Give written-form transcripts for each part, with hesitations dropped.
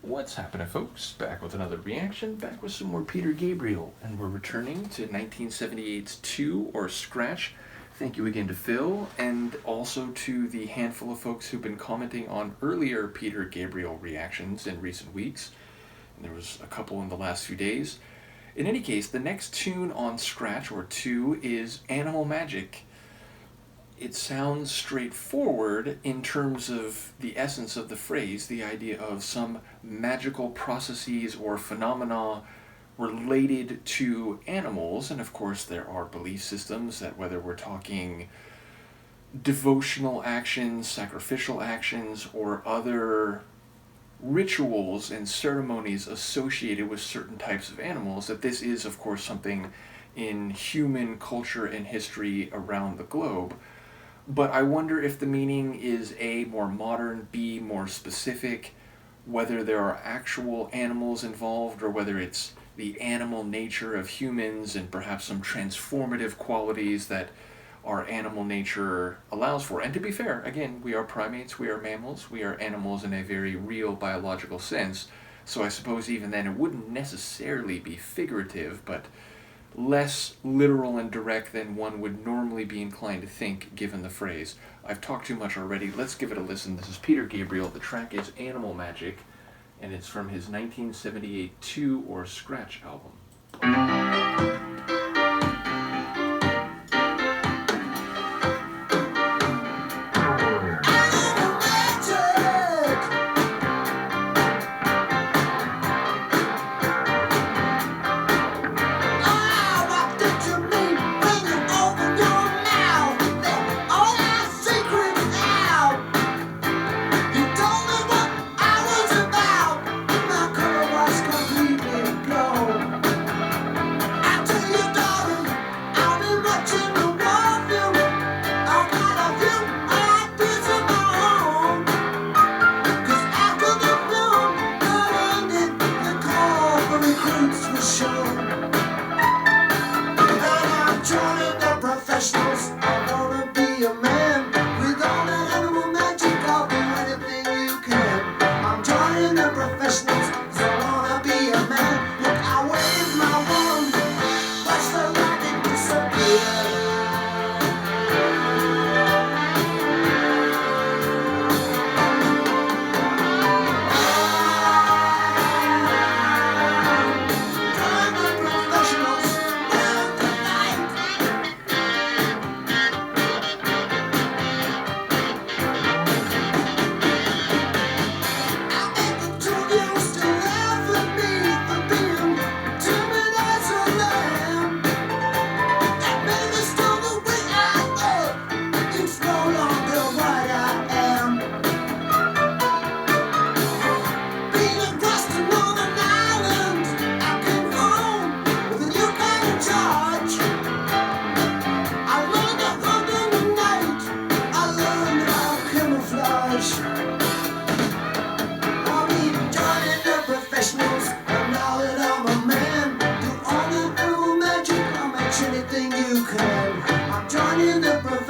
What's happening, folks? Back with another reaction, back with some more Peter Gabriel, and we're returning to 1978's Two or Scratch. Thank you again to Phil, and also to the handful of folks who've been commenting on earlier Peter Gabriel reactions in recent weeks. And there was a couple in the last few days. In any case, the next tune on Scratch or Two is Animal Magic. It sounds straightforward in terms of the essence of the phrase, the idea of some magical processes or phenomena related to animals. And of course, there are belief systems that whether we're talking devotional actions, sacrificial actions, or other rituals and ceremonies associated with certain types of animals, that this is, of course, something in human culture and history around the globe. But I wonder if the meaning is A, more modern, B, more specific, whether there are actual animals involved, or whether it's the animal nature of humans and perhaps some transformative qualities that our animal nature allows for. And to be fair, again, we are primates, we are mammals, we are animals in a very real biological sense. So I suppose even then it wouldn't necessarily be figurative, but less literal and direct than one would normally be inclined to think given the phrase. I've talked too much already. Let's give it a listen. This is Peter Gabriel. The track is Animal Magic, and it's from his 1978 Two or Scratch album.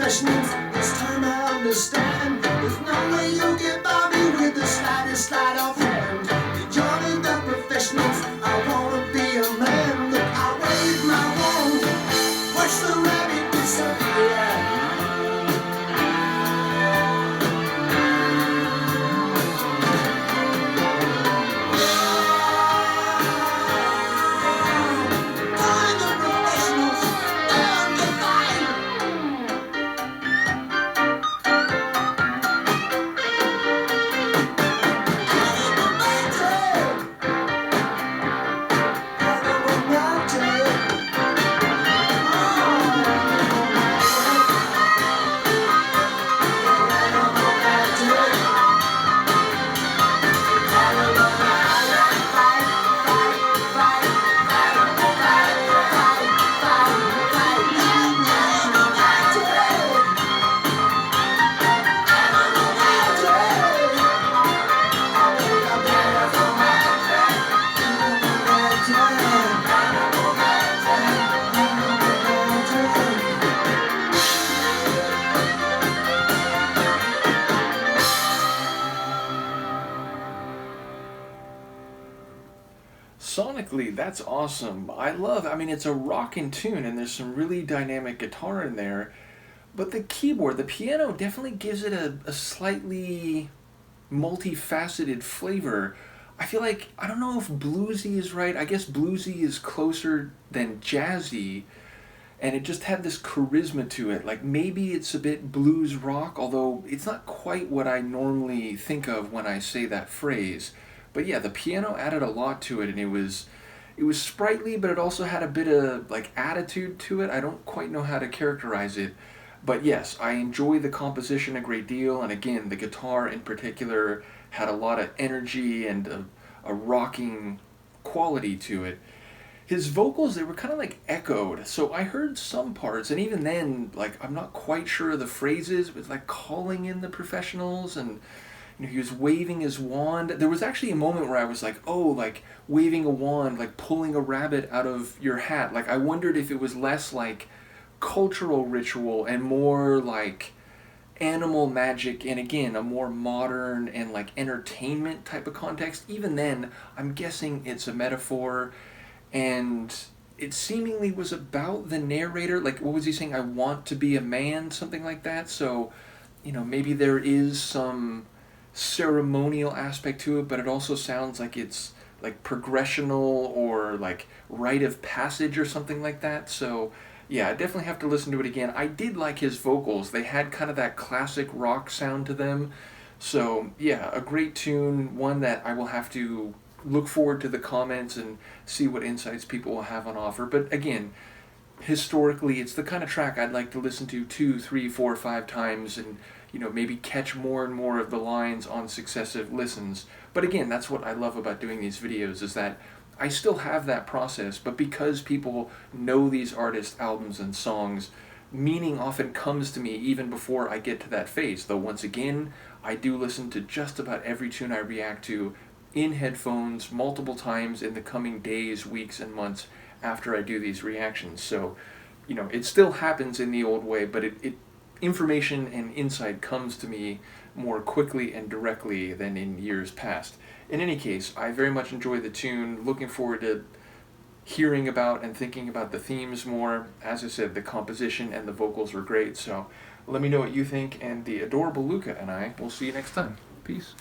This time I understand. There's no way you get by me with the slightest sleight of hand. You're joining the professionals. I wanna be a man. Look, I wave my wand. Watch the rabbit disappear. Sonically, that's awesome. I mean, it's a rockin' tune, and there's some really dynamic guitar in there. But the keyboard, the piano definitely gives it a slightly multifaceted flavor. I feel like, I don't know if bluesy is right. I guess bluesy is closer than jazzy, and it just had this charisma to it. Like maybe it's a bit blues rock, although it's not quite what I normally think of when I say that phrase. But yeah, the piano added a lot to it, and it was sprightly, but it also had a bit of like attitude to it. I don't quite know how to characterize it. But yes, I enjoy the composition a great deal, and again, the guitar in particular had a lot of energy and a rocking quality to it. His vocals, they were kind of like echoed, so I heard some parts, and even then, like, I'm not quite sure of the phrases. It was like calling in the professionals, and he was waving his wand. There was actually a moment where I was like, oh, like waving a wand, like pulling a rabbit out of your hat. Like I wondered if it was less like cultural ritual and more like animal magic, and again a more modern and like entertainment type of context. Even then, I'm guessing it's a metaphor, and it seemingly was about the narrator. Like, what was he saying? I want to be a man, something like that. So, maybe there is some ceremonial aspect to it, but it also sounds like it's like progressional or like rite of passage or something like that. So, yeah, I definitely have to listen to it again. I did like his vocals. They had kind of that classic rock sound to them. So, yeah, a great tune, one that I will have to look forward to the comments and see what insights people will have on offer. But again, historically, it's the kind of track I'd like to listen to 2, 3, 4, 5 times, and maybe catch more and more of the lines on successive listens. But again, that's what I love about doing these videos, is that I still have that process, but because people know these artists' albums and songs, meaning often comes to me even before I get to that phase. Though once again, I do listen to just about every tune I react to in headphones multiple times in the coming days, weeks, and months after I do these reactions. So, it still happens in the old way, but it information and insight comes to me more quickly and directly than in years past. In any case, I very much enjoy the tune, looking forward to hearing about and thinking about the themes more. As I said, the composition and the vocals were great, so let me know what you think, and the adorable Luca and I will see you next time. Peace.